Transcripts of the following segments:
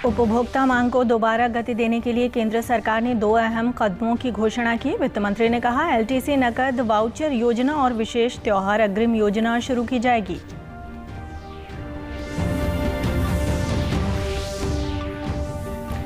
उपभोक्ता मांग को दोबारा गति देने के लिए केंद्र सरकार ने 2 अहम कदमों की घोषणा की। वित्त मंत्री ने कहा, एलटीसी नकद वाउचर योजना और विशेष त्योहार अग्रिम योजना शुरू की जाएगी।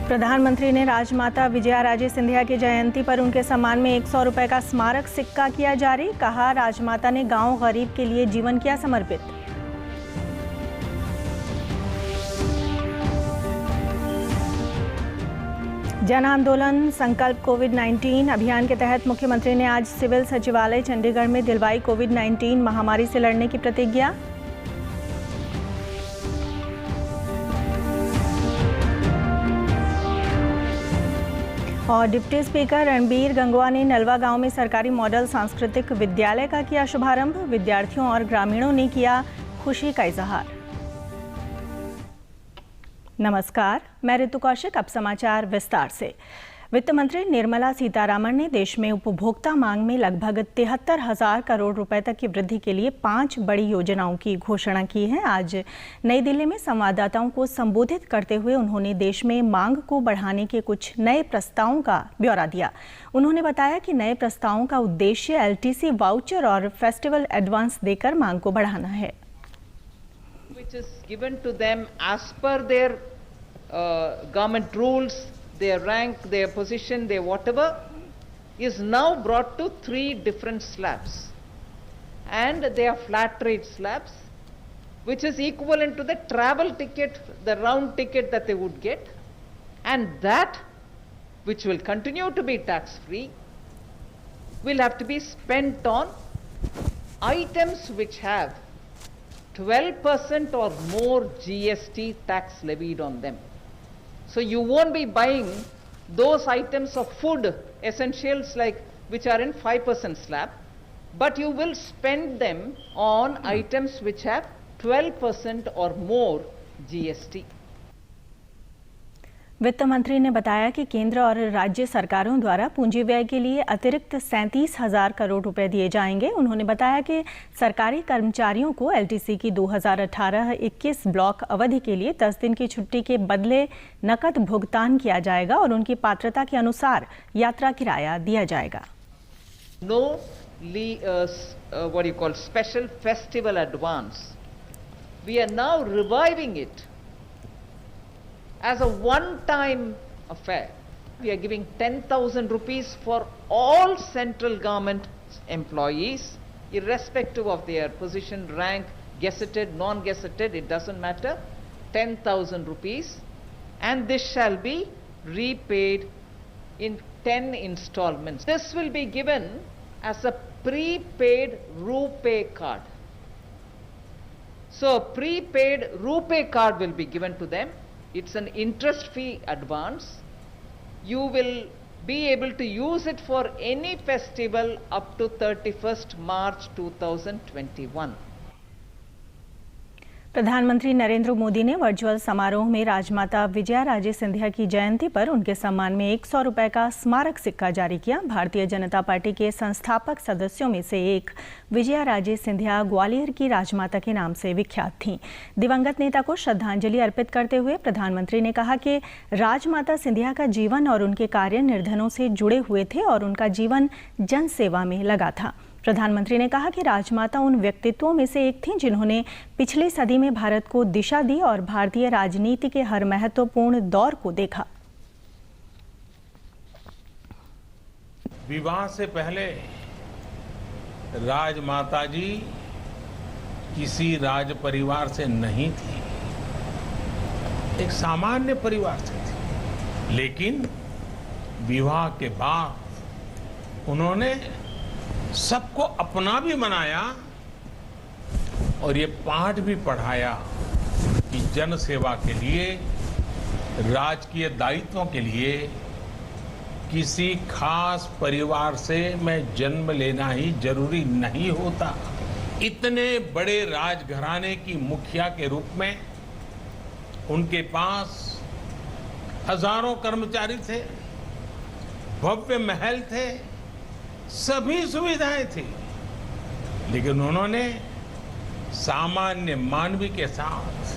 प्रधानमंत्री ने राजमाता विजयाराजे सिंधिया की जयंती पर उनके सम्मान में 100 रुपए का स्मारक सिक्का किया जारी। कहा, राजमाता ने गांव गरीब के लिए जीवन किया समर्पित। जन आंदोलन संकल्प कोविड-19 अभियान के तहत मुख्यमंत्री ने आज सिविल सचिवालय चंडीगढ़ में दिलवाई कोविड-19 महामारी से लड़ने की प्रतिज्ञा। और डिप्टी स्पीकर रणबीर गंगवा ने नलवा गांव में सरकारी मॉडल सांस्कृतिक विद्यालय का किया शुभारंभ। विद्यार्थियों और ग्रामीणों ने किया खुशी का इजहार। नमस्कार, मैं ऋतु कौशिक। अब समाचार विस्तार से। वित्त मंत्री निर्मला सीतारामन ने देश में उपभोक्ता मांग में लगभग 73,000 करोड़ रुपए तक की वृद्धि के लिए 5 बड़ी योजनाओं की घोषणा की है। आज नई दिल्ली में संवाददाताओं को संबोधित करते हुए उन्होंने देश में मांग को बढ़ाने के कुछ नए प्रस्तावों का ब्यौरा दिया। उन्होंने बताया कि नए प्रस्तावों का उद्देश्य एलटीसी वाउचर और फेस्टिवल एडवांस देकर मांग को बढ़ाना है। Which is given to them as per their government rules, their rank, their position, their whatever, is now brought to 3 different slabs. And they are flat rate slabs, which is equivalent to the travel ticket, the round ticket that they would get. And that, which will continue to be tax free, will have to be spent on items which have 12% or more GST tax levied on them. So you won't be buying those items of food essentials like which are in 5% slab, but you will spend them on items which have 12% or more GST. वित्त मंत्री ने बताया कि केंद्र और राज्य सरकारों द्वारा पूंजी व्यय के लिए अतिरिक्त 37,000 करोड़ रुपए दिए जाएंगे। उन्होंने बताया कि सरकारी कर्मचारियों को एलटीसी की 2018-21 ब्लॉक अवधि के लिए 10 दिन की छुट्टी के बदले नकद भुगतान किया जाएगा और उनकी पात्रता के अनुसार यात्रा किराया दिया जाएगा। No, what you call special festival advance. We are now reviving it as a one-time affair. We are giving 10,000 rupees for all central government employees, irrespective of their position, rank, gazetted, non-gazetted, it doesn't matter. 10,000 rupees, and this shall be repaid in 10 installments. This will be given as a prepaid RuPay card. So a prepaid RuPay card will be given to them. It's an interest-free advance. You will be able to use it for any festival up to 31st March 2021. प्रधानमंत्री नरेंद्र मोदी ने virtual समारोह में राजमाता विजयाराजे सिंधिया की जयंती पर उनके सम्मान में 100 रुपए का स्मारक सिक्का जारी किया। भारतीय जनता पार्टी के संस्थापक सदस्यों में से एक विजयाराजे सिंधिया ग्वालियर की राजमाता के नाम से विख्यात थीं। दिवंगत नेता को श्रद्धांजलि अर्पित करते हुए प्रधानमंत्री ने कहा कि राजमाता सिंधिया का जीवन और उनके कार्य निर्धनों से जुड़े हुए थे और उनका जीवन जन सेवा में लगा था। प्रधानमंत्री ने कहा कि राजमाता उन व्यक्तित्वों में से एक थीं जिन्होंने पिछली सदी में भारत को दिशा दी और भारतीय राजनीति के हर महत्वपूर्ण दौर को देखा। विवाह से पहले राजमाता जी किसी राज परिवार से नहीं थी, एक सामान्य परिवार से थी। लेकिन विवाह के बाद उन्होंने सबको अपना भी बनाया और ये पाठ भी पढ़ाया कि जन सेवा के लिए, राजकीय दायित्वों के लिए किसी खास परिवार से मैं जन्म लेना ही जरूरी नहीं होता। इतने बड़े राजघराने की मुखिया के रूप में उनके पास हजारों कर्मचारी थे, भव्य महल थे, सभी सुविधाएं थी, लेकिन उन्होंने सामान्य मानवी के साथ,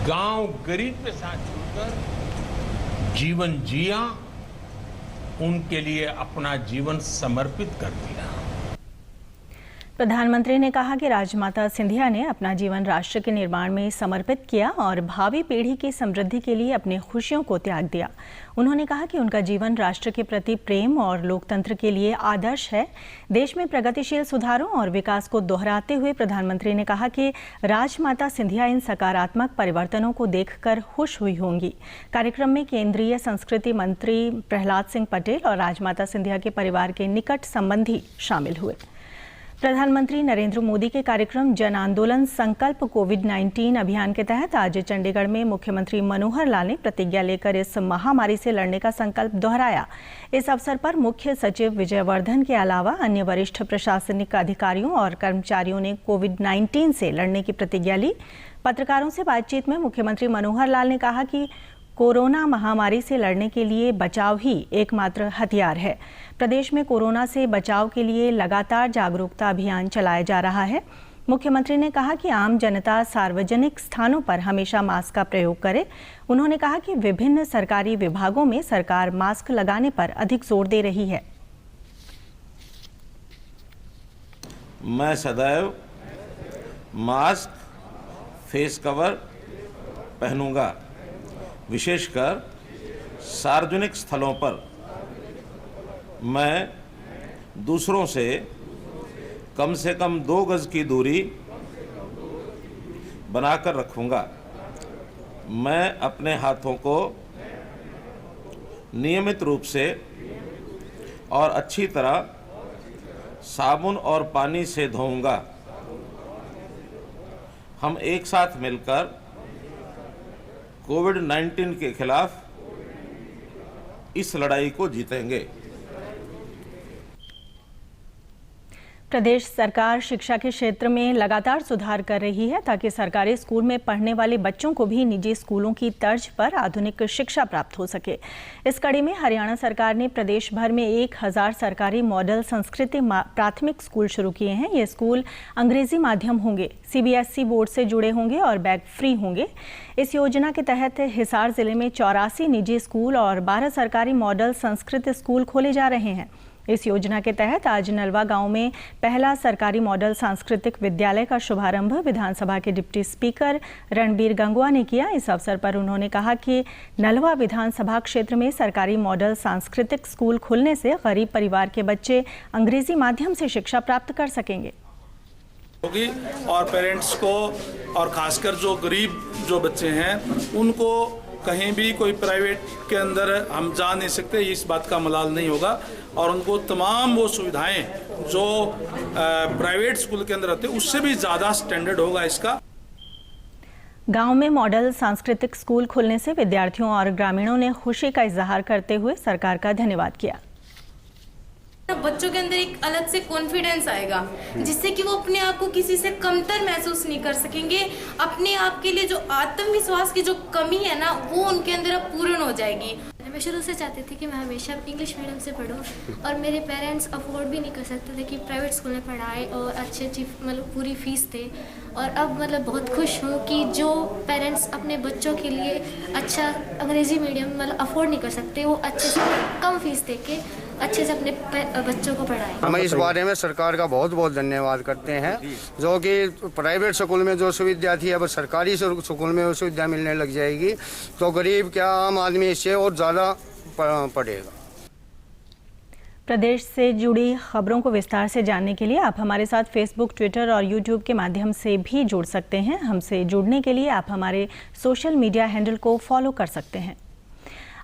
गांव गरीब के साथ कर जीवन जिया, उनके लिए अपना जीवन समर्पित कर दिया। प्रधानमंत्री ने कहा कि राजमाता सिंधिया ने अपना जीवन राष्ट्र के निर्माण में समर्पित किया और भावी पीढ़ी की समृद्धि के लिए अपनी खुशियों को त्याग दिया। उन्होंने कहा कि उनका जीवन राष्ट्र के प्रति प्रेम और लोकतंत्र के लिए आदर्श है। देश में प्रगतिशील सुधारों और विकास को दोहराते हुए प्रधानमंत्री ने कहा कि राजमाता सिंधिया इन सकारात्मक परिवर्तनों को देखकर खुश हुई होंगी। कार्यक्रम में केंद्रीय संस्कृति मंत्री प्रहलाद सिंह पटेल और राजमाता सिंधिया के परिवार के निकट संबंधी शामिल हुए। प्रधानमंत्री नरेंद्र मोदी के कार्यक्रम जन आंदोलन संकल्प कोविड-19 अभियान के तहत आज चंडीगढ़ में मुख्यमंत्री मनोहर लाल ने प्रतिज्ञा लेकर इस महामारी से लड़ने का संकल्प दोहराया। इस अवसर पर मुख्य सचिव विजय वर्धन के अलावा अन्य वरिष्ठ प्रशासनिक अधिकारियों और कर्मचारियों ने कोविड-19 से लड़ने की प्रतिज्ञा ली। पत्रकारों से बातचीत में मुख्यमंत्री मनोहर लाल ने कहा कि कोरोना महामारी से लड़ने के लिए बचाव ही एकमात्र हथियार है। प्रदेश में कोरोना से बचाव के लिए लगातार जागरूकता अभियान चलाया जा रहा है। मुख्यमंत्री ने कहा कि आम जनता सार्वजनिक स्थानों पर हमेशा मास्क का प्रयोग करे। उन्होंने कहा कि विभिन्न सरकारी विभागों में सरकार मास्क लगाने पर अधिक जोर दे रही है। मैं सदैव मास्क, फेस कवर पहनूंगा, विशेषकर सार्वजनिक स्थलों पर मैं दूसरों से कम 2 गज की दूरी बनाकर रखूंगा। मैं अपने हाथों को नियमित रूप से और अच्छी तरह साबुन और पानी से धोऊंगा। हम एक साथ मिलकर कोविड-19 के खिलाफ इस लड़ाई को जीतेंगे। प्रदेश सरकार शिक्षा के क्षेत्र में लगातार सुधार कर रही है ताकि सरकारी स्कूल में पढ़ने वाले बच्चों को भी निजी स्कूलों की तर्ज पर आधुनिक शिक्षा प्राप्त हो सके। इस कड़ी में हरियाणा सरकार ने प्रदेश भर में 1000 सरकारी मॉडल संस्कृत प्राथमिक स्कूल शुरू किए हैं। ये स्कूल अंग्रेजी माध्यम होंगे, CBSE बोर्ड से जुड़े होंगे और बैग फ्री होंगे। इस योजना के तहत हिसार जिले में 84 निजी स्कूल और 12 सरकारी मॉडल संस्कृत स्कूल खोले जा रहे हैं। इस योजना के तहत आज नलवा गांव में पहला सरकारी मॉडल सांस्कृतिक विद्यालय का शुभारंभ विधानसभा के डिप्टी स्पीकर रणबीर गंगवा ने किया। इस अवसर पर उन्होंने कहा कि नलवा विधानसभा क्षेत्र में सरकारी मॉडल सांस्कृतिक स्कूल खुलने से गरीब परिवार के बच्चे अंग्रेजी माध्यम से शिक्षा प्राप्त कर सकेंगे होगी और पेरेंट्स को और खासकर जो गरीब जो बच्चे हैं उनको कहीं भी कोई प्राइवेट के अंदर हम जा नहीं सकते, इस बात का मलाल नहीं होगा और उनको तमाम वो सुविधाएं जो प्राइवेट स्कूल के अंदर रहते हैं उससे भी ज़्यादा स्टैंडर्ड होगा इसका। गांव में मॉडल सांस्कृतिक स्कूल खुलने से विद्यार्थियों और ग्रामीणों ने खुशी का इजहार करते हुए सरकार का धन्यवाद किया। बच्चों के अंदर एक अलग से कॉन्फिडेंस आएगा जिससे कि वो अपने आप को किसी से कमतर महसूस नहीं कर सकेंगे। अपने आप के लिए जो आत्मविश्वास की जो कमी है ना वो उनके अंदर अब पूर्ण हो जाएगी। मैं शुरू से चाहती थी कि मैं हमेशा इंग्लिश मीडियम से पढूं और मेरे पेरेंट्स अफोर्ड भी नहीं कर सकते थे कि प्राइवेट स्कूल में पढ़ाए और अच्छी मतलब पूरी फीस थे। और अब मतलब बहुत खुश हूँ कि जो पेरेंट्स अपने बच्चों के लिए अच्छा अंग्रेजी मीडियम मतलब अफोर्ड नहीं कर सकते वो अच्छे से कम फीस दे के अच्छे से अपने बच्चों को पढ़ाएं। हम इस बारे में सरकार का बहुत बहुत धन्यवाद करते हैं जो कि प्राइवेट स्कूल में जो सुविधा थी अब सरकारी स्कूल में वो सुविधा मिलने लग जाएगी तो गरीब क्या आम आदमी इससे और ज़्यादा पढ़ेगा। प्रदेश से जुड़ी खबरों को विस्तार से जानने के लिए आप हमारे साथ फेसबुक, ट्विटर और यूट्यूब के माध्यम से भी जुड़ सकते हैं। हमसे जुड़ने के लिए आप हमारे सोशल मीडिया हैंडल को फॉलो कर सकते हैं।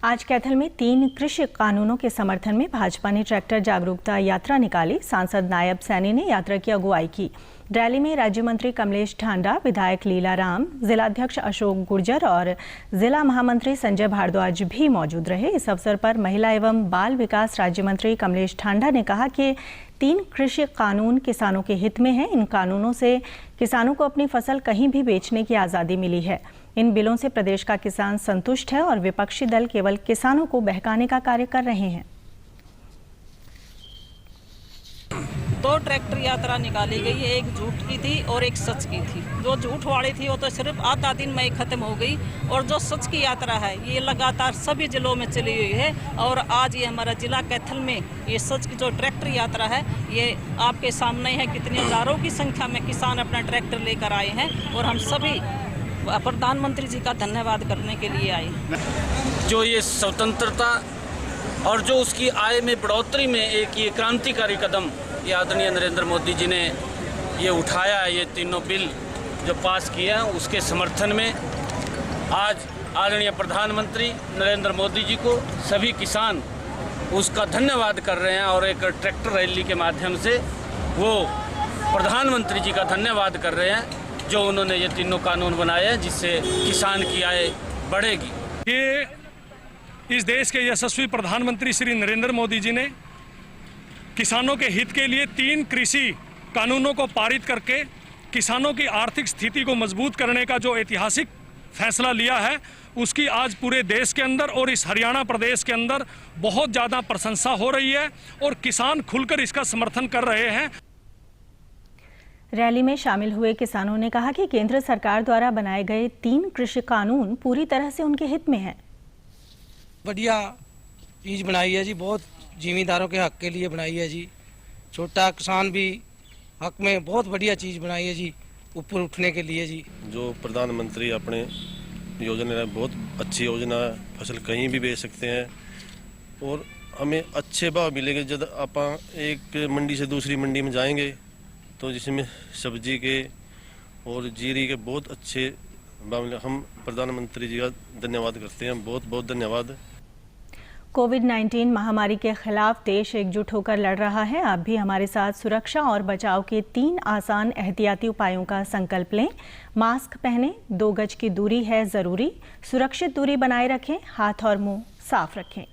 आज कैथल में 3 कृषि कानूनों के समर्थन में भाजपा ने ट्रैक्टर जागरूकता यात्रा निकाली। सांसद नायब सैनी ने यात्रा की अगुवाई की। रैली में राज्य मंत्री कमलेश ढांडा, विधायक लीलाराम, जिलाध्यक्ष अशोक गुर्जर और जिला महामंत्री संजय भारद्वाज भी मौजूद रहे। इस अवसर पर महिला एवं बाल विकास राज्य मंत्री कमलेश ढांडा ने कहा कि 3 कृषि कानून किसानों के हित में हैं। इन कानूनों से किसानों को अपनी फसल कहीं भी बेचने की आज़ादी मिली है। इन बिलों से प्रदेश का किसान संतुष्ट है और विपक्षी दल केवल किसानों को बहकाने का कार्य कर रहे हैं। दो ट्रैक्टर यात्रा निकाली गई, एक झूठ की थी और एक सच की थी। जो झूठ वाली थी वो तो सिर्फ आधा दिन में ही खत्म हो गई, और जो सच की यात्रा है ये लगातार सभी जिलों में चली हुई है। और आज ये हमारा जिला कैथल में ये सच की जो ट्रैक्टर यात्रा है ये आपके सामने है। कितनी हजारों की संख्या में किसान अपना ट्रैक्टर लेकर आए हैं और हम सभी प्रधानमंत्री जी का धन्यवाद करने के लिए आए। जो ये स्वतंत्रता और जो उसकी आय में बढ़ोतरी में एक ये क्रांतिकारी कदम ये आदरणीय नरेंद्र मोदी जी ने ये उठाया है, ये तीनों बिल जो पास किए हैं उसके समर्थन में आज आदरणीय प्रधानमंत्री नरेंद्र मोदी जी को सभी किसान उसका धन्यवाद कर रहे हैं और एक ट्रैक्टर रैली के माध्यम से वो प्रधानमंत्री जी का धन्यवाद कर रहे हैं जो उन्होंने ये तीनों कानून बनाए हैं जिससे किसान की आय बढ़ेगी। ये इस देश के यशस्वी प्रधानमंत्री श्री नरेंद्र मोदी जी ने किसानों के हित के लिए 3 कृषि कानूनों को पारित करके किसानों की आर्थिक स्थिति को मजबूत करने का जो ऐतिहासिक फैसला लिया है उसकी आज पूरे देश के अंदर और इस हरियाणा प्रदेश के अंदर बहुत ज़्यादा प्रशंसा हो रही है और किसान खुलकर इसका समर्थन कर रहे हैं। रैली में शामिल हुए किसानों ने कहा कि केंद्र सरकार द्वारा बनाए गए 3 कृषि कानून पूरी तरह से उनके हित में हैं। बढ़िया चीज़ बनाई है जी, बहुत जिमींदारों के हक के लिए बनाई है जी, छोटा किसान भी हक में बहुत बढ़िया चीज़ बनाई है जी, ऊपर उठने के लिए जी। जो प्रधानमंत्री अपने योजना है बहुत अच्छी योजना है, फसल कहीं भी बेच सकते हैं और हमें अच्छे भाव मिलेंगे। जब आप एक मंडी से दूसरी मंडी में जाएंगे तो जिसमें सब्जी के और जीरी के बहुत अच्छे भाव मिले। हम प्रधानमंत्री जी का धन्यवाद करते हैं, बहुत बहुत धन्यवाद। कोविड-19 महामारी के खिलाफ देश एकजुट होकर लड़ रहा है। आप भी हमारे साथ सुरक्षा और बचाव के 3 आसान एहतियाती उपायों का संकल्प लें। मास्क पहनें, 2 गज की दूरी है ज़रूरी, सुरक्षित दूरी बनाए रखें, हाथ और मुंह साफ रखें।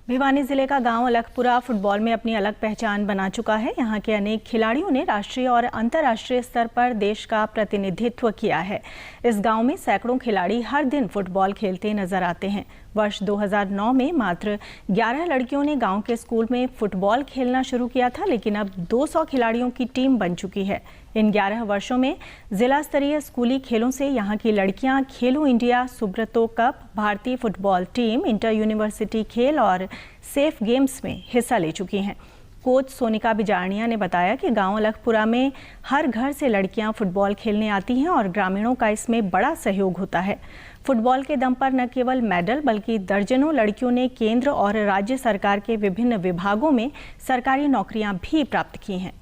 भिवानी जिले का गांव अलखपुरा फुटबॉल में अपनी अलग पहचान बना चुका है। यहां के अनेक खिलाड़ियों ने राष्ट्रीय और अंतर्राष्ट्रीय स्तर पर देश का प्रतिनिधित्व किया है। इस गांव में सैकड़ों खिलाड़ी हर दिन फुटबॉल खेलते नजर आते हैं। वर्ष 2009 में मात्र 11 लड़कियों ने गांव के स्कूल में फुटबॉल खेलना शुरू किया था, लेकिन अब 200 खिलाड़ियों की टीम बन चुकी है। इन 11 वर्षों में जिला स्तरीय स्कूली खेलों से यहां की लड़कियां खेलो इंडिया, सुब्रतो कप, भारतीय फुटबॉल टीम, इंटर यूनिवर्सिटी खेल और सेफ गेम्स में हिस्सा ले चुकी हैं। कोच सोनिका बिजारनिया ने बताया कि गांव अलखपुरा में हर घर से लड़कियां फुटबॉल खेलने आती हैं और ग्रामीणों का इसमें बड़ा सहयोग होता है। फुटबॉल के दम पर न केवल मेडल बल्कि दर्जनों लड़कियों ने केंद्र और राज्य सरकार के विभिन्न विभागों में सरकारी नौकरियां भी प्राप्त की हैं।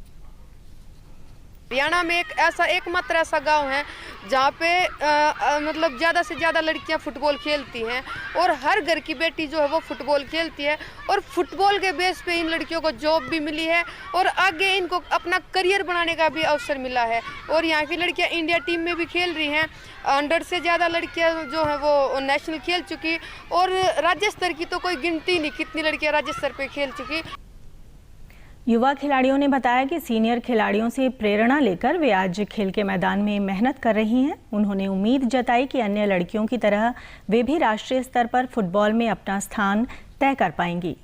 हरियाणा में एकमात्र ऐसा गांव है जहां पे मतलब ज़्यादा से ज़्यादा लड़कियां फुटबॉल खेलती हैं और हर घर की बेटी जो है वो फुटबॉल खेलती है और फुटबॉल के बेस पे इन लड़कियों को जॉब भी मिली है और आगे इनको अपना करियर बनाने का भी अवसर मिला है। और यहाँ की लड़कियां इंडिया टीम में भी खेल रही हैं। 100 से ज़्यादा लड़कियां जो है वो नेशनल खेल चुकी और राज्य स्तर की तो कोई गिनती नहीं कितनी लड़कियाँ राज्य स्तर पर खेल चुकी। युवा खिलाड़ियों ने बताया कि सीनियर खिलाड़ियों से प्रेरणा लेकर वे आज खेल के मैदान में मेहनत कर रही हैं। उन्होंने उम्मीद जताई कि अन्य लड़कियों की तरह वे भी राष्ट्रीय स्तर पर फुटबॉल में अपना स्थान तय कर पाएंगी।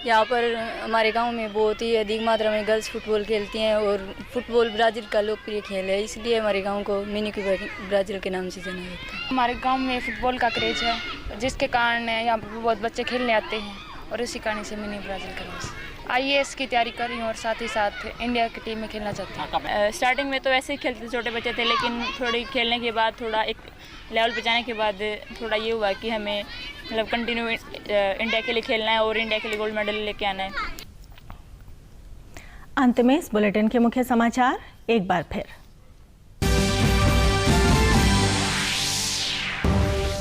यहाँ पर हमारे गांव में बहुत ही अधिक मात्रा में गर्ल्स फुटबॉल खेलती हैं और फुटबॉल ब्राज़ील का लोकप्रिय खेल है, इसलिए हमारे गांव को मिनी ब्राज़ील के नाम से जाना जाता है। हमारे गांव में फुटबॉल का क्रेज है जिसके कारण यहाँ पर बहुत बच्चे खेलने आते हैं और इसी कारण से मिनी ब्राज़ील का नाम। IAS की तैयारी कर रही हूँ और साथ ही साथ इंडिया की टीम में खेलना चाहती हूँ। स्टार्टिंग में तो ऐसे ही खेलते छोटे बच्चे थे, लेकिन थोड़ी खेलने के बाद थोड़ा एक लेवल पे जाने के बाद थोड़ा ये हुआ कि हमें मतलब कंटिन्यू इंडिया के लिए खेलना है और इंडिया के लिए गोल्ड मेडल लेके आना है। अंत में इस बुलेटिन के मुख्य समाचार एक बार फिर।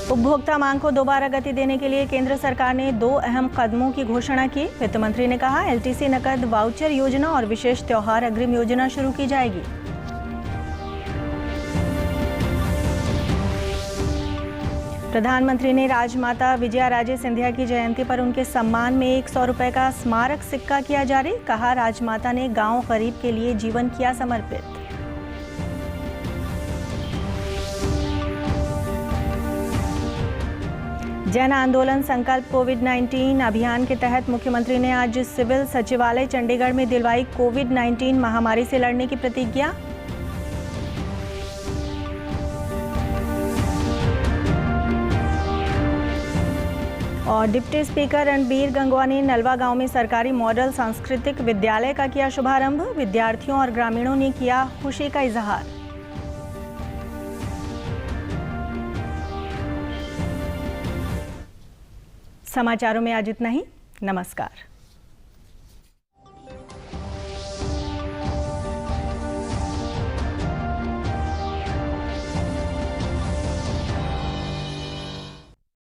उपभोक्ता मांग को दोबारा गति देने के लिए केंद्र सरकार ने 2 अहम कदमों की घोषणा की। वित्त मंत्री ने कहा LTC नकद वाउचर योजना और विशेष त्योहार अग्रिम योजना शुरू की जाएगी। प्रधानमंत्री ने राजमाता विजया राजे सिंधिया की जयंती पर उनके सम्मान में 100 रुपए का स्मारक सिक्का किया जारी। कहा राजमाता ने गांव गरीब के लिए जीवन किया समर्पित। जन आंदोलन संकल्प कोविड-19 अभियान के तहत मुख्यमंत्री ने आज सिविल सचिवालय चंडीगढ़ में दिलवाई कोविड-19 महामारी से लड़ने की प्रतिज्ञा। और डिप्टी स्पीकर रणबीर गंगवा ने नलवा गांव में सरकारी मॉडल सांस्कृतिक विद्यालय का किया शुभारंभ। विद्यार्थियों और ग्रामीणों ने किया खुशी का इजहार। समाचारों में आज इतना ही। नमस्कार।